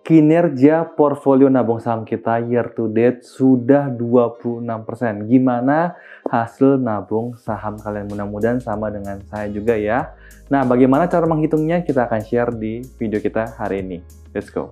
Kinerja portfolio nabung saham kita year to date sudah 26%. Gimana hasil nabung saham kalian? Mudah-mudahan sama dengan saya juga ya. Nah, bagaimana cara menghitungnya? Kita akan share di video kita hari ini. Let's go.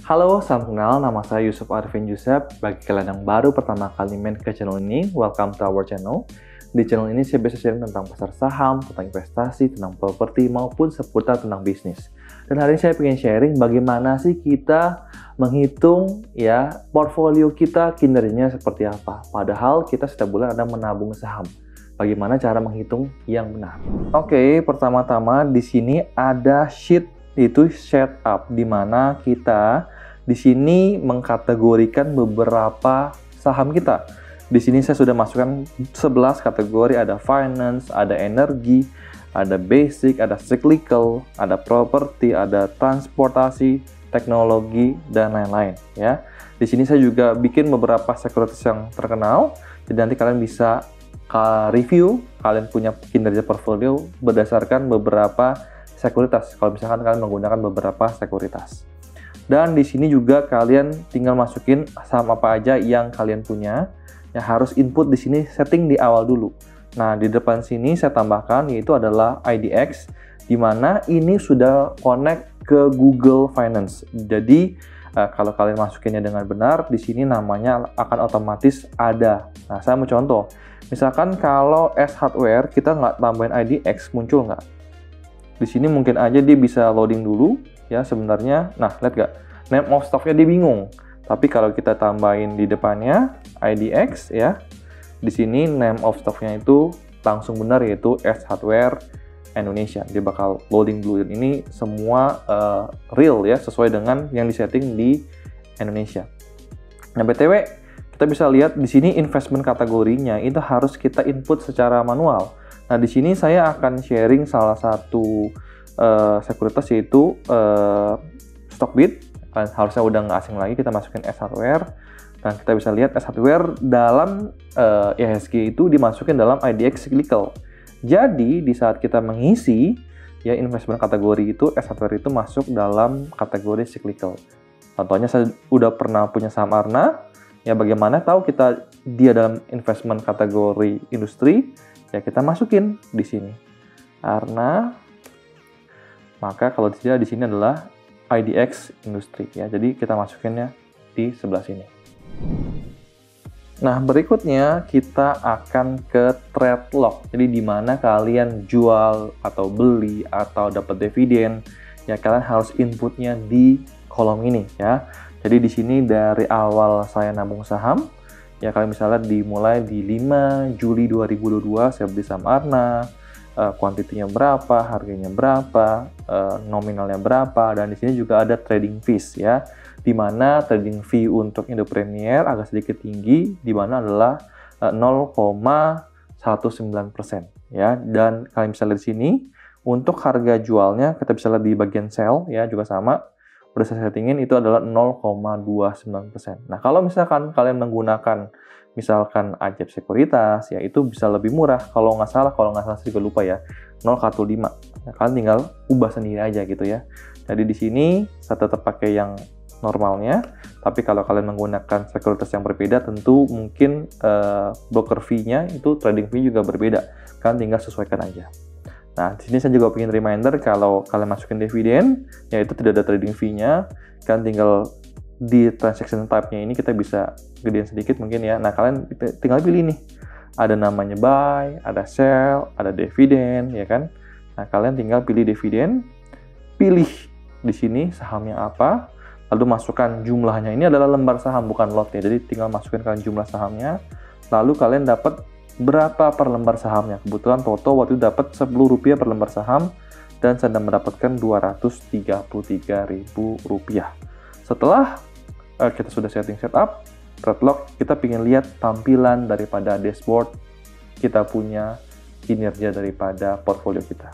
Halo, salam kenal. Nama saya Yusuf Arifin Yusuf. Bagi kalian yang baru pertama kali main ke channel ini, welcome to our channel. Di channel ini saya biasa sharing tentang pasar saham, tentang investasi, tentang properti, maupun seputar tentang bisnis. Dan hari ini saya ingin sharing bagaimana sih kita menghitung ya portfolio kita kinerjanya seperti apa. Padahal kita setiap bulan ada menabung saham. Bagaimana cara menghitung yang benar? Oke, pertama-tama di sini ada sheet, itu setup, di mana kita di sini mengkategorikan beberapa saham kita. Di sini saya sudah masukkan 11 kategori, ada finance, ada energi, ada basic, ada cyclical, ada property, ada transportasi, teknologi, dan lain-lain ya. Di sini saya juga bikin beberapa sekuritas yang terkenal, jadi nanti kalian bisa review kalian punya kinerja portfolio berdasarkan beberapa sekuritas. Kalau misalkan kalian menggunakan beberapa sekuritas. Dan di sini juga kalian tinggal masukin saham apa aja yang kalian punya. Ya, harus input di sini setting di awal dulu. Nah, di depan sini saya tambahkan yaitu adalah IDX, di mana ini sudah connect ke Google Finance. Jadi kalau kalian masukinnya dengan benar, di sini namanya akan otomatis ada. Nah, saya mau contoh. Misalkan kalau S Hardware kita nggak tambahin IDX, muncul nggak? Di sini mungkin aja dia bisa loading dulu ya sebenarnya. Nah, lihat nggak? Name of stock-nya dia bingung. Tapi kalau kita tambahin di depannya IDX ya, di sini name of stock-nya itu langsung benar, yaitu S Hardware Indonesia. Dia bakal loading dulu. Dan ini semua real ya, sesuai dengan yang disetting di Indonesia. Nah, BTW kita bisa lihat di sini investment kategorinya itu harus kita input secara manual. Nah, di sini saya akan sharing salah satu sekuritas yaitu Stockbit. Harusnya udah nggak asing lagi, kita masukin S Hardware. Dan kita bisa lihat S Hardware dalam IHSG itu dimasukin dalam IDX Cyclical. Jadi, di saat kita mengisi ya investment kategori itu, S Hardware itu masuk dalam kategori Cyclical. Contohnya saya udah pernah punya saham Arna. Ya, bagaimana tahu dia dalam investment kategori industri? Ya, kita masukin di sini Arna, maka kalau tidak di sini adalah IDX industri ya. Jadi kita masukinnya di sebelah sini. Nah, berikutnya kita akan ke trade lock. Jadi di mana kalian jual atau beli atau dapat dividen, ya kalian harus inputnya di kolom ini ya. Jadi di sini dari awal saya nabung saham, ya kalian misalnya dimulai di 5 Juli 2022 saya beli saham Arna, kuantitinya berapa, harganya berapa, nominalnya berapa, dan di sini juga ada trading fees ya, di mana trading fee untuk Indo Premier agak sedikit tinggi, di mana adalah 0,19% ya. Dan kalian bisa lihat di sini untuk harga jualnya kita bisa lihat di bagian sell ya, juga sama. Udah saya settingin itu adalah 0,29%. Nah, kalau misalkan kalian menggunakan misalkan Ajab Sekuritas, ya itu bisa lebih murah. Kalau nggak salah saya juga lupa ya, 0,15. Nah, kalian tinggal ubah sendiri aja gitu ya. Jadi di sini saya tetap pakai yang normalnya, tapi kalau kalian menggunakan sekuritas yang berbeda, tentu mungkin broker fee-nya itu trading fee juga berbeda. Kalian tinggal sesuaikan aja. Nah, di sini saya juga ingin reminder kalau kalian masukin dividen, yaitu tidak ada trading fee-nya, kalian tinggal di transaction type-nya ini kita bisa gedein sedikit mungkin ya. Nah, kalian tinggal pilih nih. Ada namanya buy, ada sell, ada dividen, ya kan? Nah, kalian tinggal pilih dividen, pilih di sini sahamnya apa, lalu masukkan jumlahnya. Ini adalah lembar saham, bukan lot ya. Jadi tinggal masukin kalian jumlah sahamnya, lalu kalian dapat berapa per lembar sahamnya. Kebetulan Toto waktu itu dapat Rp10 per lembar saham dan saya mendapatkan Rp233.000. Setelah kita sudah setting setup, trade lock, kita ingin lihat tampilan daripada dashboard kita punya kinerja daripada portfolio kita.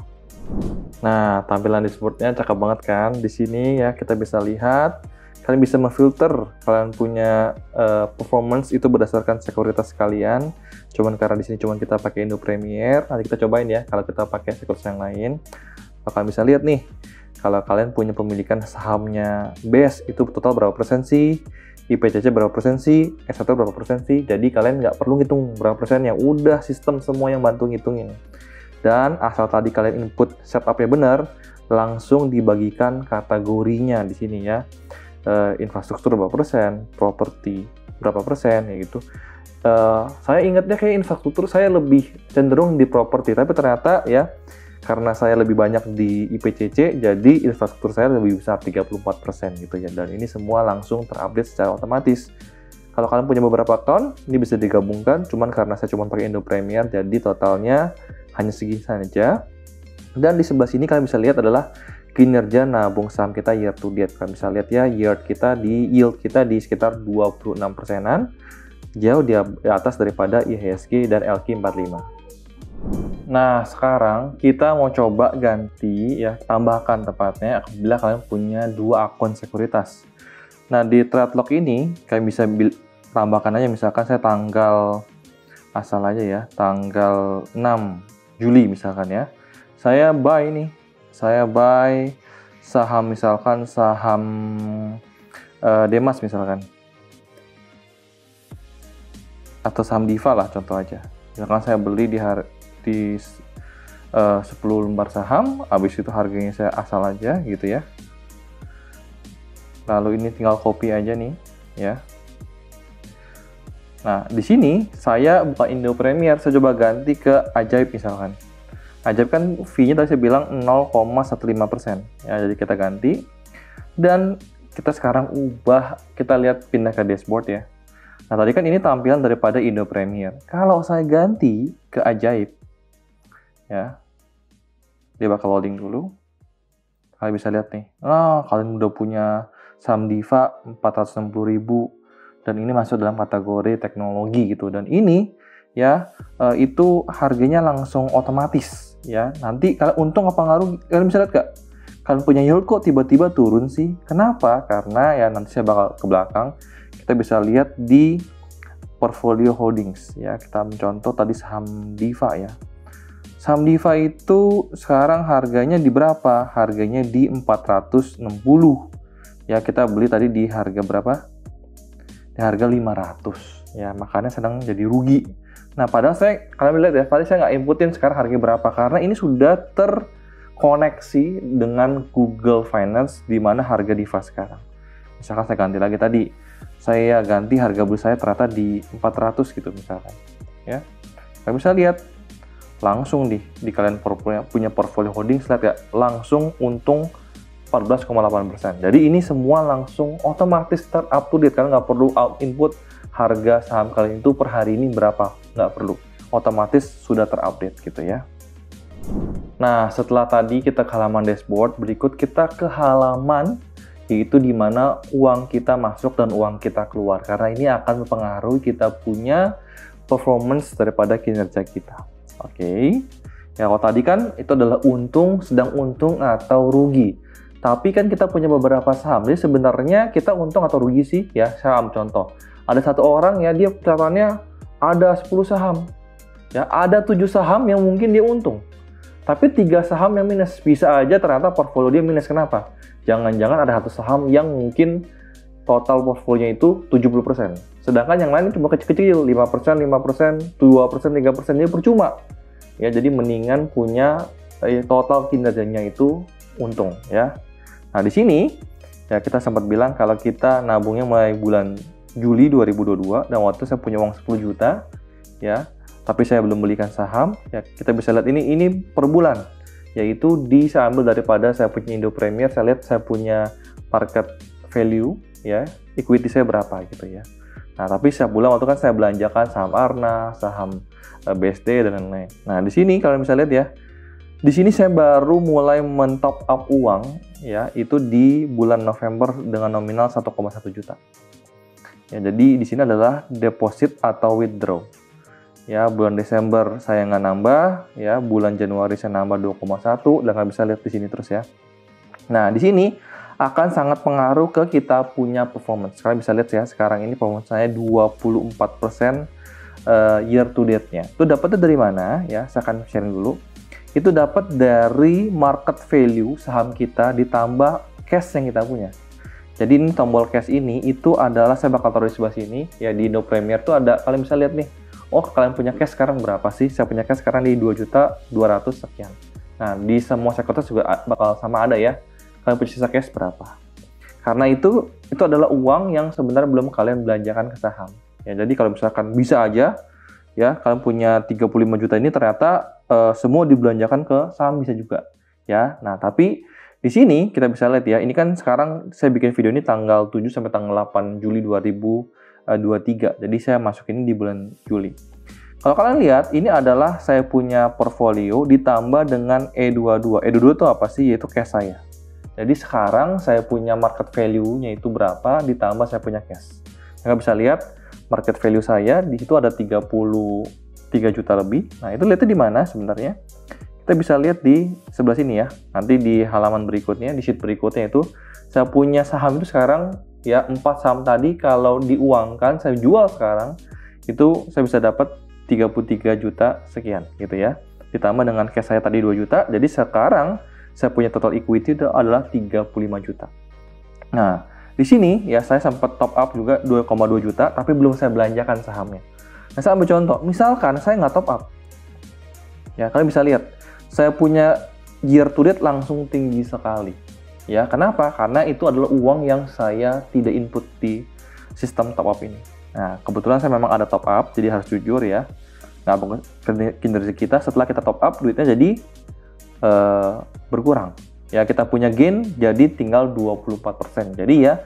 Nah, tampilan dashboardnya cakep banget kan? Di sini ya kita bisa lihat, kalian bisa memfilter kalian punya performance itu berdasarkan sekuritas kalian. Cuman karena di sini cuman kita pakai Indo Premier, nanti kita cobain ya kalau kita pakai sekuritas yang lain. Kalian bisa lihat nih, kalau kalian punya pemilikan sahamnya base itu total berapa persen sih, IPCC berapa persen sih, S1 berapa persen sih. Jadi kalian nggak perlu ngitung berapa persennya, udah sistem semua yang bantu ngitungin. Dan asal tadi kalian input setupnya benar, langsung dibagikan kategorinya di sini ya. Infrastruktur berapa persen, properti berapa persen, ya gitu. Saya ingatnya kayak infrastruktur saya lebih cenderung di properti, tapi ternyata ya karena saya lebih banyak di IPCC, jadi infrastruktur saya lebih besar 34% gitu ya. Dan ini semua langsung terupdate secara otomatis. Kalau kalian punya beberapa account, ini bisa digabungkan. Cuman karena saya cuma pakai Indo Premier, jadi totalnya hanya segini saja. Dan di sebelah sini kalian bisa lihat adalah kinerja nabung saham kita year to date. Kalian bisa lihat ya, yield kita di sekitar 26%-an, jauh di atas daripada IHSG dan LQ45. Nah, sekarang kita mau coba ganti ya, tambahkan tepatnya apabila kalian punya 2 akun sekuritas. Nah, di TradeLock ini kalian bisa tambahkan aja, misalkan saya tanggal asal aja ya, tanggal 6 Juli misalkan ya. Saya buy saham, misalkan saham Demas misalkan. Atau saham Diva lah contoh aja. Misalkan saya beli di 10 lembar saham, habis itu harganya saya asal aja gitu ya. Lalu ini tinggal copy aja nih ya. Nah, di sini saya buka Indo Premier, saya coba ganti ke Ajaib misalkan. Ajaib kan fee-nya tadi saya bilang 0,15% ya, jadi kita ganti. Dan kita sekarang kita lihat pindah ke dashboard ya. Nah, tadi kan ini tampilan daripada Indo Premier. Kalau saya ganti ke Ajaib ya, dia bakal loading dulu. Kalian bisa lihat nih, kalian udah punya saham Diva 460.000 dan ini masuk dalam kategori teknologi gitu. Dan ini ya itu harganya langsung otomatis ya. Nanti kalian untung apa ngaruh, kalian bisa lihat gak? Kalian punya yield kok tiba-tiba turun sih. Kenapa? Karena ya nanti saya bakal ke belakang, kita bisa lihat di portfolio holdings ya. Kita mencontoh tadi saham Diva ya. Saham Diva itu sekarang harganya di berapa? Harganya di 460. Ya, kita beli tadi di harga berapa? Di harga 500. Ya, makanya sedang jadi rugi. Nah, padahal kalian lihat ya, tadi saya nggak inputin sekarang harga berapa. Karena ini sudah terkoneksi dengan Google Finance di mana harga Diva sekarang. Misalkan saya ganti lagi tadi. Saya ganti harga beli saya ternyata di 400 gitu misalkan. Ya. Kalian bisa lihat langsung di kalian punya portfolio holding, lihat ya, langsung untung 14,8%. Jadi ini semua langsung otomatis up to date, kalian nggak perlu input harga saham kalian itu per hari ini berapa, nggak perlu, otomatis sudah terupdate gitu ya. Nah, setelah tadi kita ke halaman dashboard, berikut kita ke halaman yaitu di mana uang kita masuk dan uang kita keluar, karena ini akan mempengaruhi kita punya performance daripada kinerja kita. Oke. Ya, kalau tadi kan itu adalah untung, sedang untung atau rugi. Tapi kan kita punya beberapa saham. Jadi sebenarnya kita untung atau rugi sih ya. Saham contoh. Ada satu orang ya, dia catatannya ada 10 saham. Ya, ada 7 saham yang mungkin dia untung. Tapi 3 saham yang minus. Bisa aja ternyata portfolio dia minus. Kenapa? Jangan-jangan ada satu saham yang mungkin total portfolionya itu 70%. Sedangkan yang lain cuma kecil-kecil, 5%, 5%, 2%, 3%, jadi percuma. Ya, jadi mendingan punya total kinerjanya itu untung ya. Nah, di sini ya kita sempat bilang kalau kita nabungnya mulai bulan Juli 2022 dan waktu itu saya punya uang 10 juta ya. Tapi saya belum belikan saham, ya kita bisa lihat ini per bulan. Yaitu saya ambil daripada saya punya Indo Premier, saya lihat saya punya market value ya, equity saya berapa gitu ya. Nah, tapi setiap bulan waktu kan saya belanjakan saham Arna, saham BSD dan lain-lain. Nah, di sini kalian bisa lihat ya. Di sini saya baru mulai men-top up uang ya, itu di bulan November dengan nominal 1,1 juta. Ya, jadi di sini adalah deposit atau withdraw. Ya, bulan Desember saya nggak nambah, ya, bulan Januari saya nambah 2,1, dan nggak bisa lihat di sini terus ya. Nah, di sini akan sangat pengaruh ke kita punya performance. Kalian bisa lihat ya, sekarang ini performance saya 24% year to date-nya. Itu dapatnya dari mana? Ya, saya akan sharing dulu. Itu dapat dari market value saham kita ditambah cash yang kita punya. Jadi ini tombol cash ini itu adalah, saya bakal taruh di sebelah sini ya, di Indo Premier tuh ada, kalian bisa lihat nih. Oh, kalian punya cash sekarang berapa sih? Saya punya cash sekarang di 2.200.000 sekian. Nah, di semua sektor juga bakal sama ada ya. Kalian punya sisa cash berapa? Karena itu adalah uang yang sebenarnya belum kalian belanjakan ke saham. Ya, jadi kalau misalkan bisa aja ya, kalian punya 35 juta ini ternyata semua dibelanjakan ke saham bisa juga. Ya. Nah, tapi di sini kita bisa lihat ya, ini kan sekarang saya bikin video ini tanggal 7 sampai tanggal 8 Juli 2023. Jadi saya masukin ini di bulan Juli. Kalau kalian lihat, ini adalah saya punya portfolio ditambah dengan E22. E22 itu apa sih? Yaitu cash saya. Jadi sekarang saya punya market value-nya itu berapa, ditambah saya punya cash. Kalian bisa lihat market value saya di situ ada 33 juta lebih. Nah, itu lihatnya di mana sebenarnya? Kita bisa lihat di sebelah sini ya. Nanti di halaman berikutnya, di sheet berikutnya itu saya punya saham itu sekarang ya, 4 saham tadi kalau diuangkan saya jual sekarang itu saya bisa dapat 33 juta sekian gitu ya. Ditambah dengan cash saya tadi 2 juta. Jadi sekarang saya punya total equity itu adalah 35 juta. Nah, di sini ya saya sempat top up juga 2,2 juta tapi belum saya belanjakan sahamnya. Nah, saya ambil contoh. Misalkan saya nggak top up. Ya, kalian bisa lihat. Saya punya year to date langsung tinggi sekali. Ya, kenapa? Karena itu adalah uang yang saya tidak input di sistem top up ini. Nah, kebetulan saya memang ada top up, jadi harus jujur ya. Nah, kinerja kita setelah kita top up, duitnya jadi berkurang. Ya, kita punya gain jadi tinggal 24%. Jadi ya,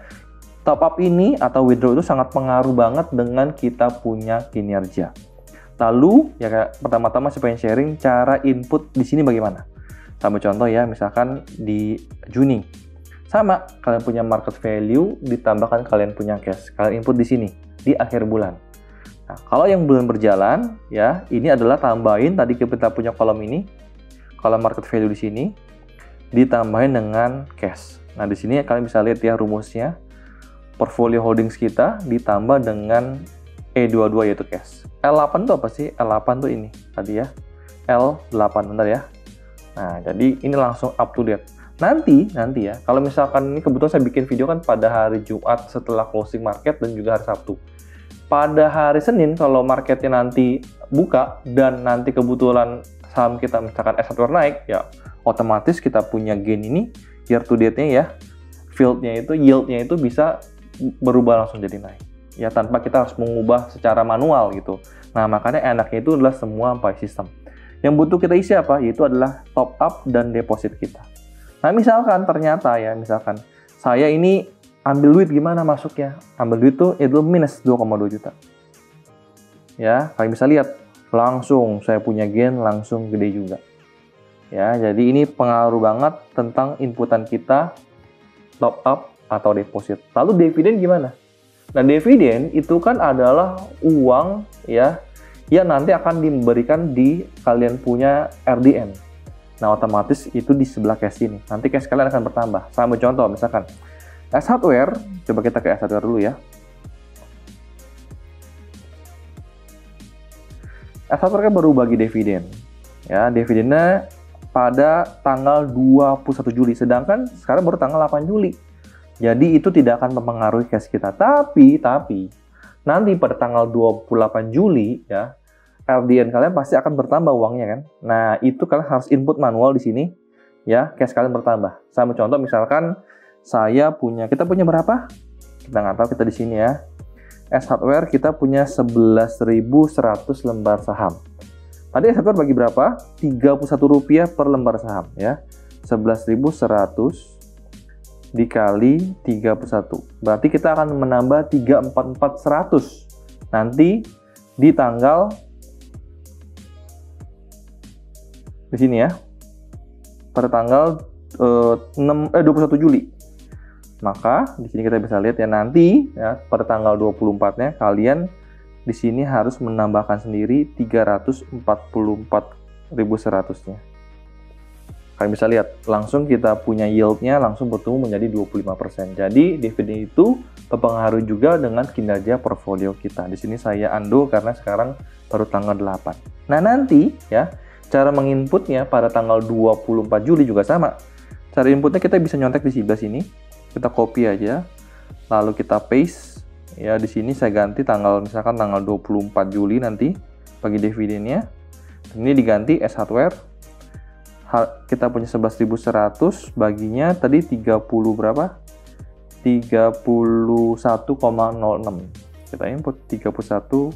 top up ini atau withdraw itu sangat pengaruh banget dengan kita punya kinerja. Lalu, ya kayak pertama-tama saya pengen sharing cara input di sini bagaimana. Sama contoh ya, misalkan di Juni. Sama, kalian punya market value, ditambahkan kalian punya cash. Kalian input di sini, di akhir bulan. Nah, kalau yang bulan berjalan, ya, ini adalah tambahin, tadi kita punya kolom ini, kolom market value di sini, ditambahin dengan cash. Nah, di sini kalian bisa lihat ya rumusnya, portfolio holdings kita ditambah dengan E22 yaitu cash. L8 itu apa sih? L8 tuh ini, tadi ya, L8, bentar ya. Nah, jadi ini langsung up to date. Nanti ya, kalau misalkan ini kebetulan saya bikin video kan pada hari Jumat setelah closing market dan juga hari Sabtu. Pada hari Senin kalau marketnya nanti buka dan nanti kebetulan saham kita misalkan S1 naik, ya otomatis kita punya gain ini year to date-nya ya, yield-nya itu bisa berubah langsung jadi naik. Ya, tanpa kita harus mengubah secara manual gitu. Nah, makanya enaknya itu adalah semua by system. Yang butuh kita isi apa? Yaitu adalah top up dan deposit kita. Nah, misalkan ternyata ya, misalkan saya ini ambil duit gimana masuknya? Ambil duit tuh itu minus 2,2 juta. Ya, kalian bisa lihat langsung saya punya gain langsung gede juga. Ya, jadi ini pengaruh banget tentang inputan kita top up atau deposit. Lalu dividen gimana? Nah, dividen itu kan adalah uang ya yang nanti akan diberikan di kalian punya RDN. Nah, otomatis itu di sebelah cash ini. Nanti cash kalian akan bertambah. Sama contoh, misalkan S Hardware, coba kita ke S Hardware dulu ya. S Hardware kan baru bagi dividen. Ya, dividennya pada tanggal 21 Juli, sedangkan sekarang baru tanggal 8 Juli. Jadi itu tidak akan mempengaruhi cash kita. Tapi nanti pada tanggal 28 Juli ya, RDN kalian pasti akan bertambah uangnya kan. Nah, itu kalian harus input manual di sini ya, cash kalian bertambah. Sama contoh misalkan kita punya berapa? Kita nggak tahu, kita di sini ya. S Hardware kita punya 11.100 lembar saham. Tadi S Hardware bagi berapa? Rp31 per lembar saham ya. 11.100 dikali 31. Berarti kita akan menambah 344.100 nanti di tanggal di sini ya. Pada tanggal 21 Juli. Maka di sini kita bisa lihat ya, nanti ya pada tanggal 24-nya kalian di sini harus menambahkan sendiri 344.100-nya. Kalian bisa lihat, langsung kita punya yield-nya langsung bertumbuh menjadi 25%. Jadi, dividen itu berpengaruh juga dengan kinerja portfolio kita. Di sini saya undo karena sekarang baru tanggal 8. Nah, nanti ya, cara menginputnya pada tanggal 24 Juli juga sama. Cara inputnya kita bisa nyontek di sebelah sini. Kita copy aja, lalu kita paste. Ya, di sini saya ganti misalkan tanggal 24 Juli nanti bagi dividennya. Ini diganti S hardware. Kita punya 11.100, baginya tadi 30 berapa? 31,06. Kita input 31,06.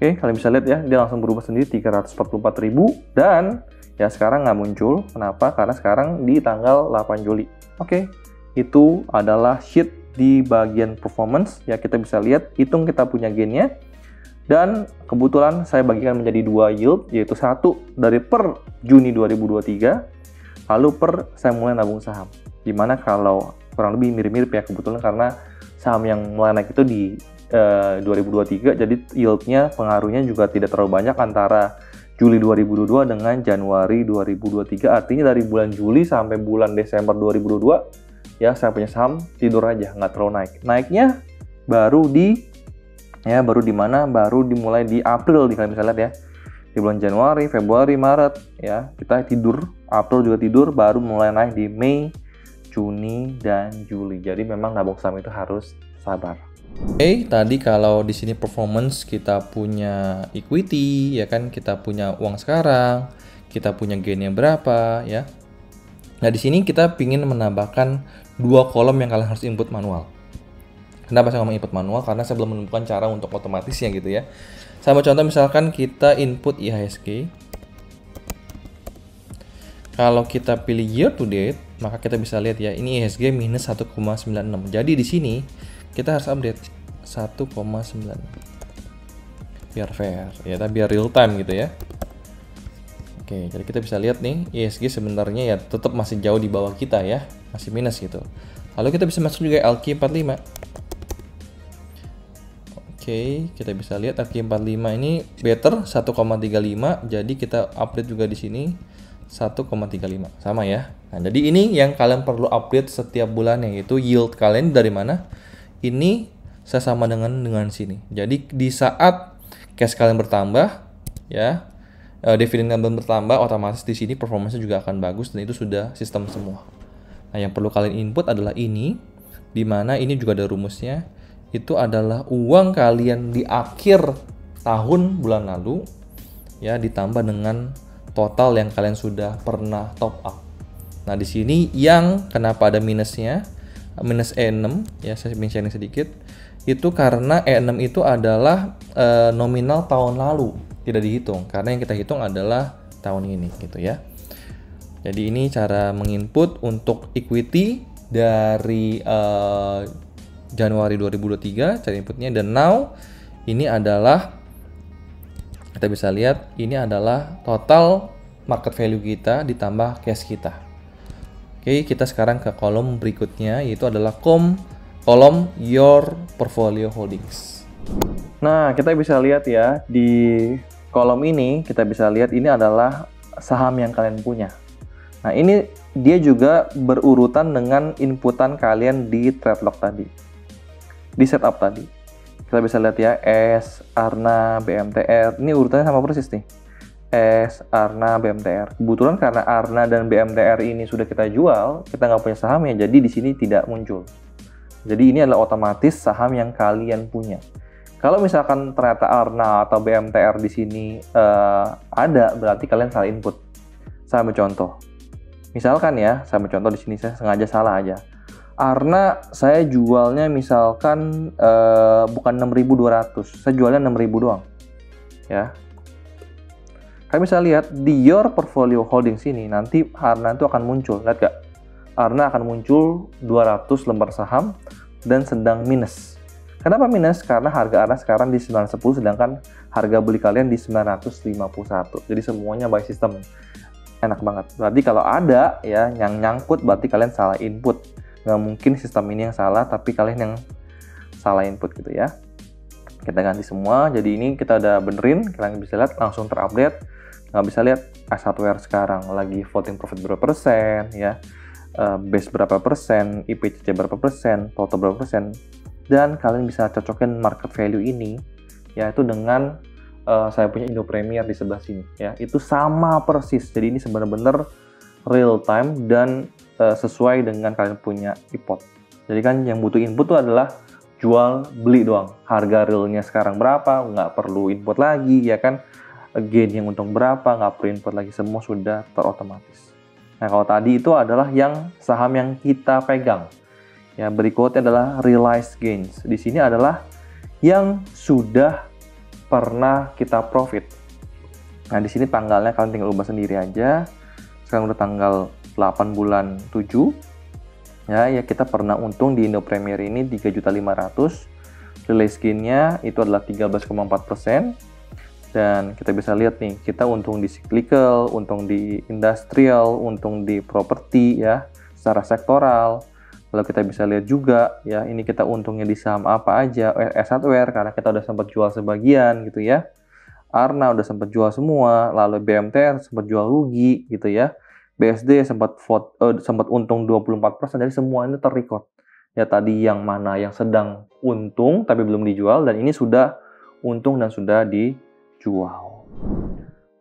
Oke, kalian bisa lihat ya, dia langsung berubah sendiri 344.000 dan ya sekarang nggak muncul. Kenapa? Karena sekarang di tanggal 8 Juli. Oke, itu adalah sheet di bagian performance. Ya, kita bisa lihat, hitung kita punya gainnya. Dan kebetulan saya bagikan menjadi 2 yield, yaitu satu dari per Juni 2023, lalu per saya mulai nabung saham. Dimana kalau kurang lebih mirip-mirip ya, kebetulan karena saham yang mulai naik itu di 2023, jadi yieldnya pengaruhnya juga tidak terlalu banyak antara Juli 2022 dengan Januari 2023. Artinya dari bulan Juli sampai bulan Desember 2022, ya saya punya saham tidur aja, nggak terlalu naik. Naiknya baru dimulai di April, kalian bisa lihat ya, di bulan Januari, Februari, Maret ya kita tidur, April juga tidur, baru mulai naik di Mei, Juni dan Juli. Jadi memang nabung saham itu harus sabar. Oke, tadi kalau di sini performance kita punya equity ya kan, kita punya uang sekarang, kita punya gainnya berapa ya. Nah di sini kita pingin menambahkan 2 kolom yang kalian harus input manual. Kenapa saya ngomong input manual? Karena saya belum menemukan cara untuk otomatisnya gitu ya. Saya mau contoh misalkan kita input IHSG. Kalau kita pilih year to date, maka kita bisa lihat ya, ini IHSG minus 1,96. Jadi di sini kita harus update 1,9. Biar fair, ya, biar real time gitu ya. Oke, jadi kita bisa lihat nih, IHSG sebenarnya ya tetap masih jauh di bawah kita ya, masih minus gitu. Lalu kita bisa masuk juga LQ45. Oke, kita bisa lihat LQ45 ini better 1,35, jadi kita update juga di sini 1,35 sama ya. Nah, jadi ini yang kalian perlu update setiap bulannya, yaitu yield kalian dari mana. Ini saya sama dengan sini. Jadi di saat cash kalian bertambah, ya, dividen kalian bertambah, otomatis di sini performanya juga akan bagus dan itu sudah sistem semua. Nah, yang perlu kalian input adalah ini, di mana ini juga ada rumusnya. Itu adalah uang kalian di akhir tahun bulan lalu ya, ditambah dengan total yang kalian sudah pernah top up. Nah, di sini yang kenapa ada minusnya, minus E6 ya, saya mention sedikit. Itu karena E6 itu adalah nominal tahun lalu, tidak dihitung karena yang kita hitung adalah tahun ini gitu ya. Jadi ini cara menginput untuk equity dari Januari 2023, cara inputnya. Dan now ini adalah, kita bisa lihat, ini adalah total market value kita ditambah cash kita. Oke, kita sekarang ke kolom berikutnya, yaitu adalah kolom your portfolio holdings. Nah, kita bisa lihat ya, di kolom ini kita bisa lihat ini adalah saham yang kalian punya. Nah, ini dia juga berurutan dengan inputan kalian di trade log tadi, di setup tadi. Kita bisa lihat ya, S, Arna, BMTR. Ini urutannya sama persis nih. S, Arna, BMTR. Kebetulan karena Arna dan BMTR ini sudah kita jual, kita nggak punya sahamnya, jadi di sini tidak muncul. Jadi ini adalah otomatis saham yang kalian punya. Kalau misalkan ternyata Arna atau BMTR di sini ada, berarti kalian salah input. Saya ambil contoh. Misalkan ya, saya ambil contoh di sini, saya sengaja salah aja. Arna saya jualnya misalkan bukan 6.200, saya jualnya 6.000 doang. Ya. Kalian bisa lihat di your portfolio holdings ini, nanti Arna itu akan muncul. Lihat gak? Arna akan muncul 200 lembar saham dan sedang minus. Kenapa minus? Karena harga Arna sekarang di 910, sedangkan harga beli kalian di 951. Jadi semuanya by system. Enak banget. Berarti kalau ada ya yang nyangkut, berarti kalian salah input. Nggak mungkin sistem ini yang salah, tapi kalian yang salah input gitu ya. Kita ganti semua, jadi ini kita udah benerin, kalian bisa lihat langsung terupdate. Nggak bisa lihat S1R sekarang lagi floating profit berapa persen ya, base berapa persen, IPCC berapa persen, total berapa persen, dan kalian bisa cocokin market value ini yaitu dengan saya punya Indo Premier di sebelah sini ya, itu sama persis. Jadi ini benar-benar real time dan sesuai dengan kalian punya IPOT. Jadi kan yang butuh input itu adalah jual beli doang, harga realnya sekarang berapa, nggak perlu input lagi ya kan, gain yang untung berapa, nggak perlu input lagi, semua sudah terotomatis. Nah kalau tadi itu adalah yang saham yang kita pegang ya. Berikutnya adalah realized gains, di sini adalah yang sudah pernah kita profit. Nah di sini tanggalnya kalian tinggal ubah sendiri aja. Sekarang udah tanggal 8 bulan 7 ya, kita pernah untung di Indo Premier ini 3.500.000. Realized gain-nya itu adalah 13,4%. Dan kita bisa lihat nih, kita untung di cyclical, untung di industrial, untung di properti ya, secara sektoral. Lalu kita bisa lihat juga ya, ini kita untungnya di saham apa aja, S1R karena kita udah sempat jual sebagian gitu ya. Arna udah sempat jual semua, lalu BMTR sempat jual rugi gitu ya. BSD sempat untung 24%, jadi semua ini terrecord. Ya tadi yang mana yang sedang untung tapi belum dijual, dan ini sudah untung dan sudah dijual.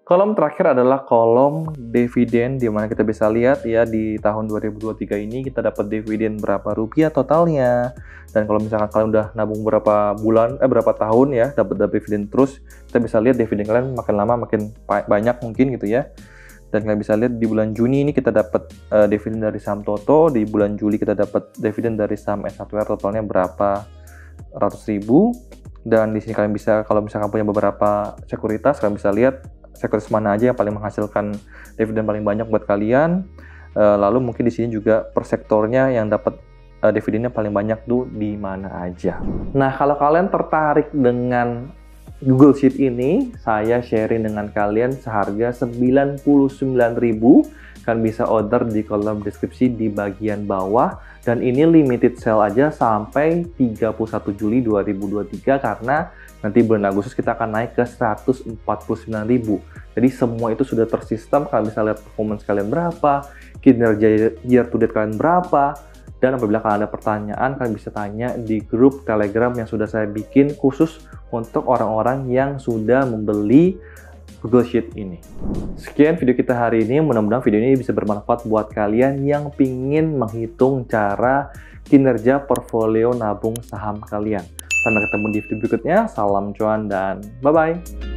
Kolom terakhir adalah kolom dividen, di mana kita bisa lihat ya di tahun 2023 ini kita dapat dividen berapa rupiah totalnya. Dan kalau misalkan kalian udah nabung berapa tahun ya dapat dividen terus, kita bisa lihat dividen kalian makin lama makin banyak mungkin gitu ya. Dan kalian bisa lihat di bulan Juni ini kita dapat dividen dari saham Toto, di bulan Juli kita dapat dividen dari saham S1R totalnya berapa ratus ribu. Dan di sini kalian bisa, kalau misalkan punya beberapa sekuritas, kalian bisa lihat sekuritas mana aja yang paling menghasilkan dividen paling banyak buat kalian. Lalu mungkin di sini juga per sektornya yang dapat dividennya paling banyak tuh di mana aja. Nah, kalau kalian tertarik dengan Google Sheet ini, saya sharing dengan kalian seharga 99.000. Kalian bisa order di kolom deskripsi di bagian bawah. Dan ini limited sale aja sampai 31 Juli 2023 karena nanti bulan Agustus kita akan naik ke 149.000. Jadi semua itu sudah tersistem, kalian bisa lihat performance kalian berapa, kinerja year to date kalian berapa. Dan apabila kalian ada pertanyaan, kalian bisa tanya di grup Telegram yang sudah saya bikin khusus untuk orang-orang yang sudah membeli Google Sheet ini. Sekian video kita hari ini, mudah-mudahan video ini bisa bermanfaat buat kalian yang pingin menghitung cara kinerja portfolio nabung saham kalian. Sampai ketemu di video berikutnya, salam cuan dan bye-bye!